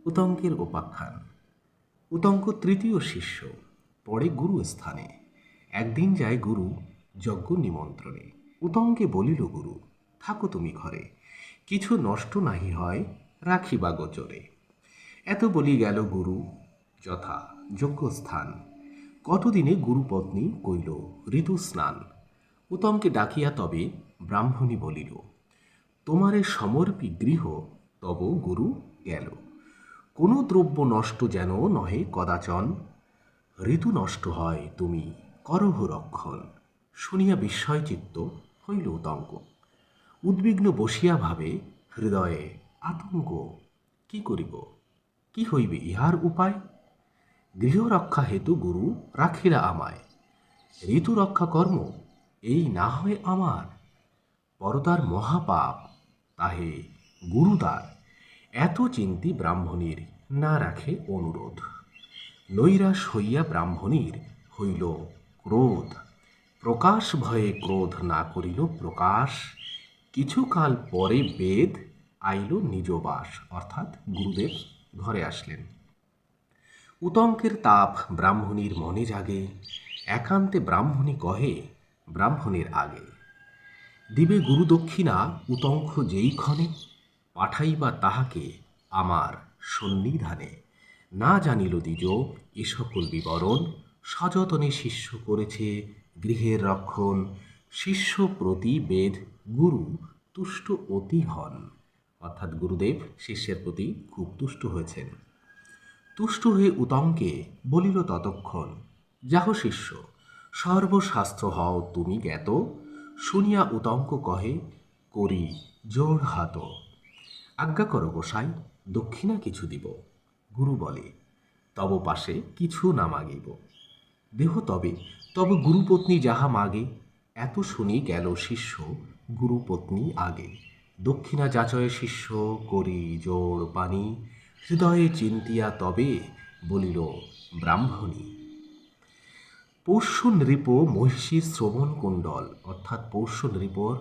উতঙ্কের উপাখ্যান। উতঙ্ক তৃতীয় শিষ্য, পড়ে গুরু স্থানে। একদিন যায় গুরু যজ্ঞ নিমন্ত্রণে। উতঙ্কে বলিল গুরু, থাকো তুমি ঘরে, কিছু নষ্ট নাহি হয়, রাখিবা গোচরে। এত বলি গেল গুরু যথা যজ্ঞস্থান। কতদিনে গুরুপত্নী কইল ঋতু স্নান। উতঙ্কে ডাকিয়া তবে ব্রাহ্মণী বলিল, তোমারে সমর্পি গৃহ, তব গুরু গেল। কোনো দ্রব্য নষ্ট যেন নহে কদাচন, ঋতু নষ্ট হয় তুমি করহ রক্ষণ। শুনিয়া বিস্ময়চিত্ত হইল উতঙ্ক, উদ্বিগ্ন বসিয়া ভাবে হৃদয়ে আতঙ্ক। কি করিব, কি হইবে ইহার উপায়? গৃহরক্ষা হেতু গুরু রাখিলা আমায়, ঋতু রক্ষা কর্ম এই না হয় আমার। পরতার মহাপাপ, তাহে গুরুদার। এত চিন্তি ব্রাহ্মণীর না রাখে অনুরোধ। নৈরাশ হইয়া ব্রাহ্মণীর হইল ক্রোধ। প্রকাশ ভয়ে ক্রোধ না করিল প্রকাশ। কিছুকাল পরে বেদ আইল নিজ বাস, অর্থাৎ গুরুদেব ঘরে আসলেন। উতঙ্কের তাপ ব্রাহ্মণীর মনে জাগে, একান্তে ব্রাহ্মণী কহে ব্রাহ্মণের আগে। দিবে গুরু দক্ষিণা উতঙ্ক যেইক্ষণে, পাঠাইবা তাহাকে আমার সন্নিধানে। না জানিল দ্বিজ এ সকল বিবরণ, সযতনে শিষ্য করেছে গৃহের রক্ষণ। শিষ্য প্রতি বেদ গুরু তুষ্ট অতি হন, অর্থাৎ গুরুদেব শিষ্যের প্রতি খুব তুষ্ট হয়েছেন। তুষ্ট হয়ে উতঙ্কে বলিল ততক্ষণ, যাহ শিষ্য, সর্বশাস্ত্র হও তুমি জ্ঞাত। শুনিয়া উতঙ্ক কহে করি জোড় হাত। আজ্ঞা করো গোসাই, দক্ষিণা কিছু দিব। গুরু বলে, তব পাশে কিছু না মাগিব। দেহ তবে তব গুরুপত্নী যাহা মাগে। এত শুনি গেল শিষ্য গুরুপত্নী আগে। দক্ষিণা যাচয়ে শিষ্য করি জোড় পানি, হৃদয়ে চিন্তিয়া তবে বলিল ব্রাহ্মণী। পৌষ্য নৃপ মহিষীর শ্রবণ কুণ্ডল, অর্থাৎ পৌষ্য নৃপর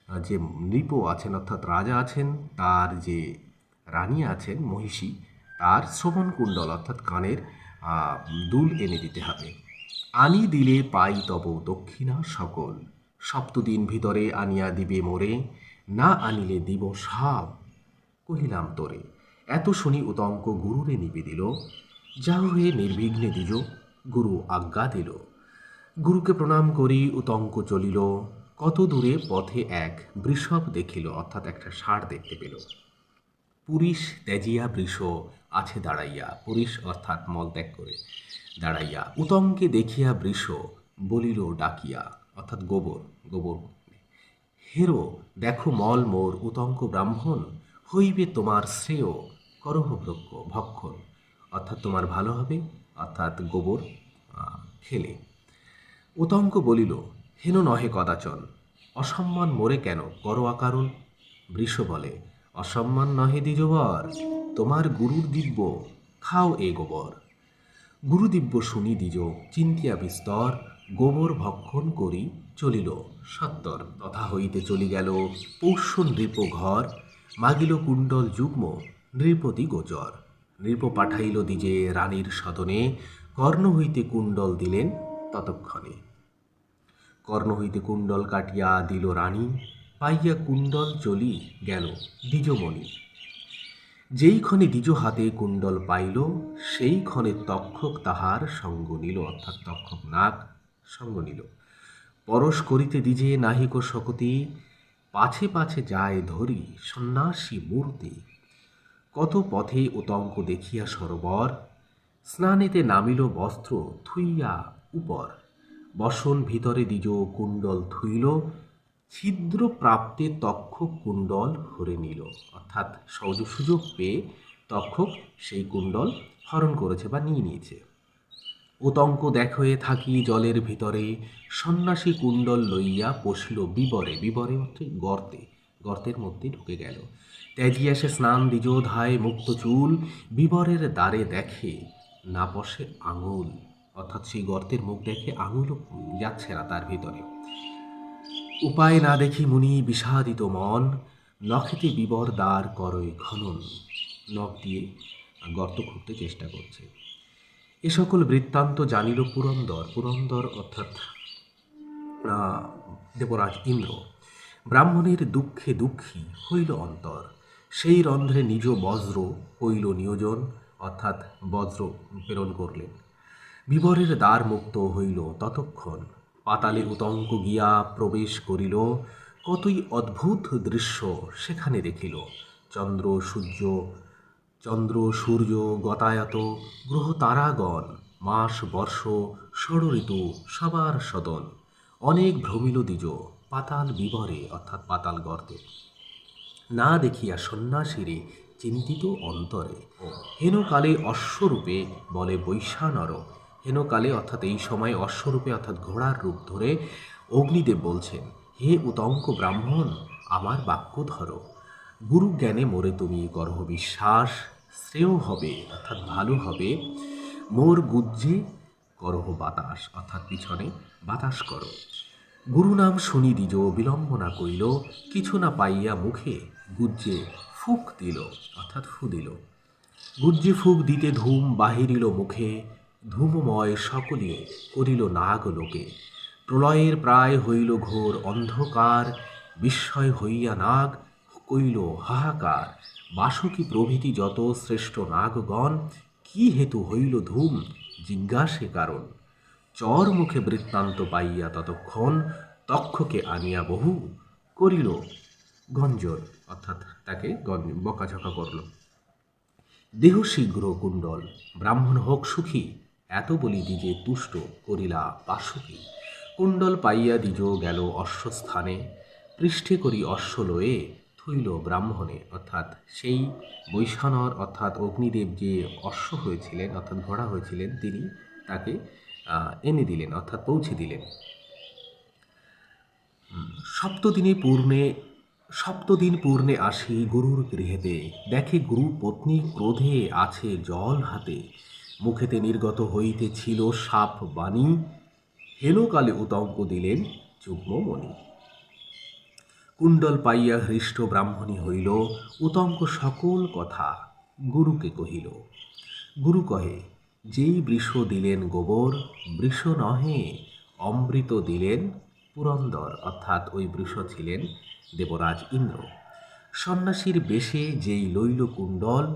যে নৃপ আছেন অর্থাৎ রাজা আছেন, তার যে রানী আছেন মহিষী, তার শ্রবণ কুণ্ডল অর্থাৎ কানের দুল এনে দিতে হবে। আনি দিলে পাই তব দক্ষিণা সকল, সপ্তদিন ভিতরে আনিয়া দিবে মোরে, না আনিলে দিব সাপ কহিলাম তোরে। এত শুনি উতঙ্ক গুরুরে নিবেদিল, যাও হে নির্বিঘ্নে দ্বিজ। গুরু আজ্ঞা দিল। গুরুকে প্রণাম করি উতঙ্ক চলিল। কত দূরে পথে এক বৃষভ দেখিল, অর্থাৎ একটা ষাঁড় দেখতে পেল। পুরীশ ত্যাজিয়া বৃষ আছে দাঁড়াইয়া, পুরীশ অর্থাৎ মলত্যাগ করে দাঁড়াইয়া। উতঙ্কে দেখিয়া বৃষ বলিল ডাকিয়া, অর্থাৎ গোবর গোবর, হেরো দেখো মল মোর উতঙ্ক ব্রাহ্মণ, হইবে তোমার শ্রেয় করহ ভক্ষণ, অর্থাৎ তোমার ভালো হবে, অর্থাৎ গোবর খেলে। উতঙ্ক বলিল, হেন নহে কদাচন, অসম্মান মোরে কেন করো আকারণ। বৃষ বলে, অসম্মান নহে দ্বিজবর, তোমার গুরুর দিব্য, খাও এ গোবর। গুরুদিব্য শুনি দ্বিজ চিন্তিয়া বিস্তর, গোবর ভক্ষণ করি চলিল সত্তর। তথা হইতে চলি গেল পৌষ্য নৃপ ঘর, মাগিল কুণ্ডল যুগ্ম নৃপতি গোচর। নৃপ পাঠাইল দ্বিজে রানীর সদনে, কর্ণ হইতে কুণ্ডল দিলেন ততক্ষণে। কর্ণ হইতে কুণ্ডল কাটিয়া দিল রানী, পাইয়া কুণ্ডল চলি গেল দ্বিজমণি। যেই ক্ষণে দ্বিজ হাতে কুণ্ডল পাইল, সেই ক্ষণে তক্ষক তাহার সঙ্গ নিল, অর্থাৎ তক্ষক নাগ সঙ্গ নিল। পরশ করিতে দ্বিজে নাহিক শকতি, পাছে পাছে যায় ধরি সন্ন্যাসী মূর্তি। কত পথে উতঙ্ক দেখিয়া সরোবর, স্নানেতে নামিল বস্ত্র থুইয়া উপর। বসন ভিতরে দ্বিজ কুণ্ডল থুইল, ছিদ্র প্রাপ্তে তক্ষক কুণ্ডল হরে নিল, অর্থাৎ সুযোগ পেয়ে তক্ষক সেই কুণ্ডল হরণ করেছে বা নিয়ে নিয়েছে। উতঙ্ক দেখয়ে থাকি জলের ভিতরে, সন্ন্যাসী কুণ্ডল লইয়া পশিল বিবরে, বিবরে অর্থে গর্তে, গর্তের মধ্যে ঢুকে গেল। ত্যাজিয়া সে স্নান দ্বিজ ধায় মুক্ত চুল, বিবরের দ্বারে দেখে না পশে আঙুল, অর্থাৎ সেই গর্তের মুখ দেখে আঙুলও যাচ্ছে না তার ভিতরে। উপায় না দেখি মুনি বিষাদিত মন, নখেতে বিবর দ্বার করয় খনন। নখ দিয়ে গর্ত খুঁড়তে চেষ্টা করছে। এ সকল বৃত্তান্ত জানিল পুরন্দর। পুরন্দর অর্থাৎ দেবরাজ ইন্দ্র। ব্রাহ্মণের দুঃখে দুঃখী হইল অন্তর। সেই রন্ধ্রে নিজ বজ্র হইল নিয়োজন, অর্থাৎ বজ্র প্রেরণ করলেন। বিবরের দ্বার মুক্ত হইল ততক্ষণ। পাতালে উতঙ্ক গিয়া প্রবেশ করিল। কতই অদ্ভুত দৃশ্য সেখানে দেখিল। চন্দ্র সূর্য গতায়ত, গ্রহ তারাগণ, মাস বর্ষ ষড়ঋতু সবার সদন। অনেক ভ্রমিল দ্বিজ পাতাল বিবরে, অর্থাৎ পাতাল গর্তে। না দেখিয়া সন্ন্যাসীরে চিন্তিত অন্তরে। হেনকালে অশ্বরূপে বলে বৈশ্বানর। হেনকালে অর্থাৎ এই সময় অশ্বরূপে অর্থাৎ ঘোড়ার রূপ ধরে অগ্নিদেব বলছেন, হে উতঙ্ক ব্রাহ্মণ, আমার বাক্য ধরো। গুরু জ্ঞানে মোরে তুমি করহ বিশ্বাস। শ্রেয় হবে অর্থাৎ ভালো হবে, মোর গুজ্জে করহ বাতাস, অর্থাৎ পিছনে বাতাস করো। গুরু নাম শুনি দ্বিজ বিলম্বনা কইল। কিছু না পাইয়া মুখে গুজ্জে ফুক দিল, অর্থাৎ ফু দিল। গুজ্জে ফুক দিতে ধূম বাহিরিল মুখে। ধূমময় সকলে করিল নাগ লোকে। প্রলয়ের প্রায় হইল ঘোর অন্ধকার। বিস্ময় হইয়া নাগ কইল হাহাকার। বাসুকী প্রভৃতি যত শ্রেষ্ঠ নাগগণ, কি হেতু হইল ধূম জিজ্ঞাসে কারণ। চর মুখে বৃত্তান্ত পাইয়া ততক্ষণ, তক্ষকে আনিয়া বহু করিল গঞ্জন, অর্থাৎ তাকে বকাঝকা করল। দেহ শীঘ্র কুণ্ডল, ব্রাহ্মণ হোক সুখী, এত বলি দ্বিজে তুষ্ট করিলা বাসুকী। কুণ্ডল পাইয়া দ্বিজ গেল অশ্বস্থানে। পৃষ্ঠে করি অশ্ব লয়ে থইল ব্রাহ্মণে, অর্থাৎ সেই বৈশ্বানর অর্থাৎ অগ্নিদেব যে অশ্ব হয়েছিলেন অর্থাৎ ঘোড়া হয়েছিলেন, তিনি তাকে এনে দিলেন, অর্থাৎ পৌঁছে দিলেন। সপ্তদিন পূর্ণে আসি গুরুর গৃহেতে। দেখে গুরু পত্নী ক্রোধে আছে জল হাতে। মুখেতে নির্গত হইতেছিল সাপ বাণী। হেনকালে উতঙ্ক দিলেন যুগ্মমণি। কুণ্ডল পাইয়া হৃষ্ট ব্রাহ্মণী হইল। উতঙ্ক সকল কথা গুরুকে কহিল। গুরু কহে, যেই বৃষ দিলেন গোবর, বৃষ নহে অমৃত দিলেন পুরন্দর, অর্থাৎ ওই বৃষ ছিলেন দেবরাজ ইন্দ্র। সন্ন্যাসীর বেশে যেই লইল কুণ্ডল,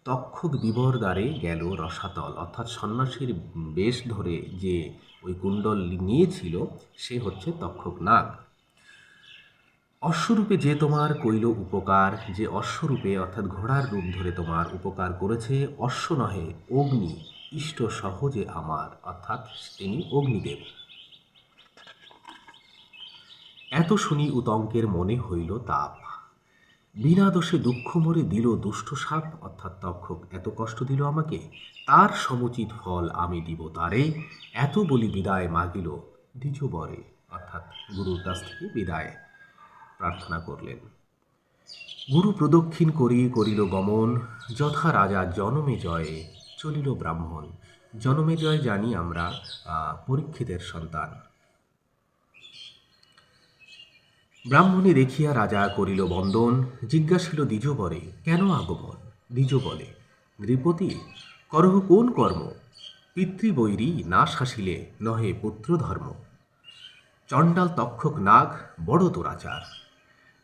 তক্ষক বিবর দ্বারে গেল রসাতল, অর্থাৎ সন্ন্যাসীর বেশ ধরে যে ওই কুণ্ডল নিয়েছিল সে হচ্ছে তক্ষক নাগ। অশ্বরূপে যে তোমার কইল উপকার, যে অশ্বরূপে অর্থাৎ ঘোড়ার রূপ ধরে তোমার উপকার করেছে, অশ্ব নহে অগ্নি ইষ্ট সহজে আমার, অর্থাৎ তিনি অগ্নিদেব। এত শুনি উতঙ্কের মনে হইল তাপ। বিনা দোষে দুঃখ মরে দিল দুষ্ট সাপ, অর্থাৎ তক্ষক এত কষ্ট দিল আমাকে, তার সমুচিত ফল আমি দিব তারে। এত বলি বিদায় মাগিল দ্বিজ বরে, অর্থাৎ গুরুর কাছ থেকে বিদায় প্রার্থনা করলেন। গুরু প্রদক্ষিণ করিল গমন। যথা রাজা জনমেজয়ে চলিল ব্রাহ্মণ। জনমেজয় জানি আমরা পরীক্ষিতের সন্তান। ব্রাহ্মণে দেখিয়া রাজা করিল বন্দন। জিজ্ঞাসিল দ্বিজ বরে, কেন আগমন? দ্বিজ বলে, নৃপতি করহ কোন কর্ম? পিতৃবৈরী না শাসিলে নহে পুত্র ধর্ম। চণ্ডাল তক্ষক নাগ বড় দুরাচার।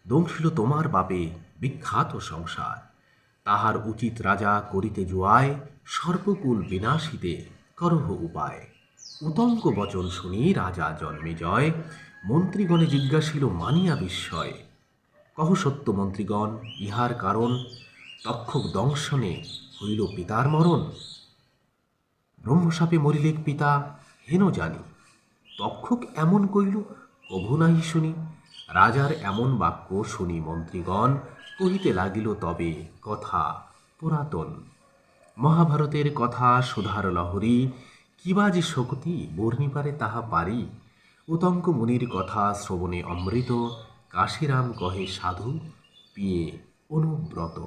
দংশিল তোমার বাপে বিখ্যাত সংসার। তাহার উচিত রাজা করিতে জুয়ায়, সর্বকুল বিনাশিতে করহ উপায়। উতঙ্ক বচন শুনি রাজা জন্মেজয়। মন্ত্রীগণে জিজ্ঞাসিল মানিয়া বিস্ময়। কহ সত্য মন্ত্রীগণ ইহার কারণ, তক্ষক দংশনে হইল পিতার মরণ। ব্রহ্মশাপে মরিলেক পিতা হেন জানি, তক্ষক এমন কইল কভু নাহি শুনি। রাজার এমন বাক্য শুনি মন্ত্রীগণ, কহিতে লাগিল তবে কথা পুরাতন। মহাভারতের কথা সুধার লহরী, কিবা যে শক্তি বর্ণিপারে তাহা পারি। উতঙ্ক মুনির কথা শ্রবণে অমৃত, কাশীরাম কহে সাধু পিয়ে অনুব্রত।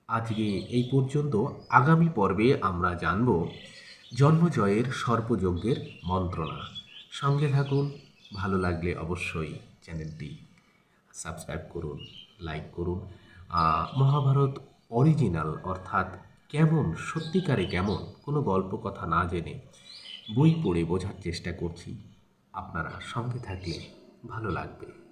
আজকে এই পর্যন্ত। আগামী পর্বে আমরা জানব জন্মজয়ের সর্পযজ্ঞের মন্ত্রণা। সঙ্গে থাকুন। ভালো লাগলে অবশ্যই চ্যানেলটি সাবস্ক্রাইব করুন, লাইক করুন। মহাভারত অরিজিনাল অর্থাৎ কেমন, সত্যিকারে কেমন, কোনো গল্প কথা না জেনে বই পড়ে বোঝার চেষ্টা করছি। আপনারা সঙ্গে থাকলে ভালো লাগবে।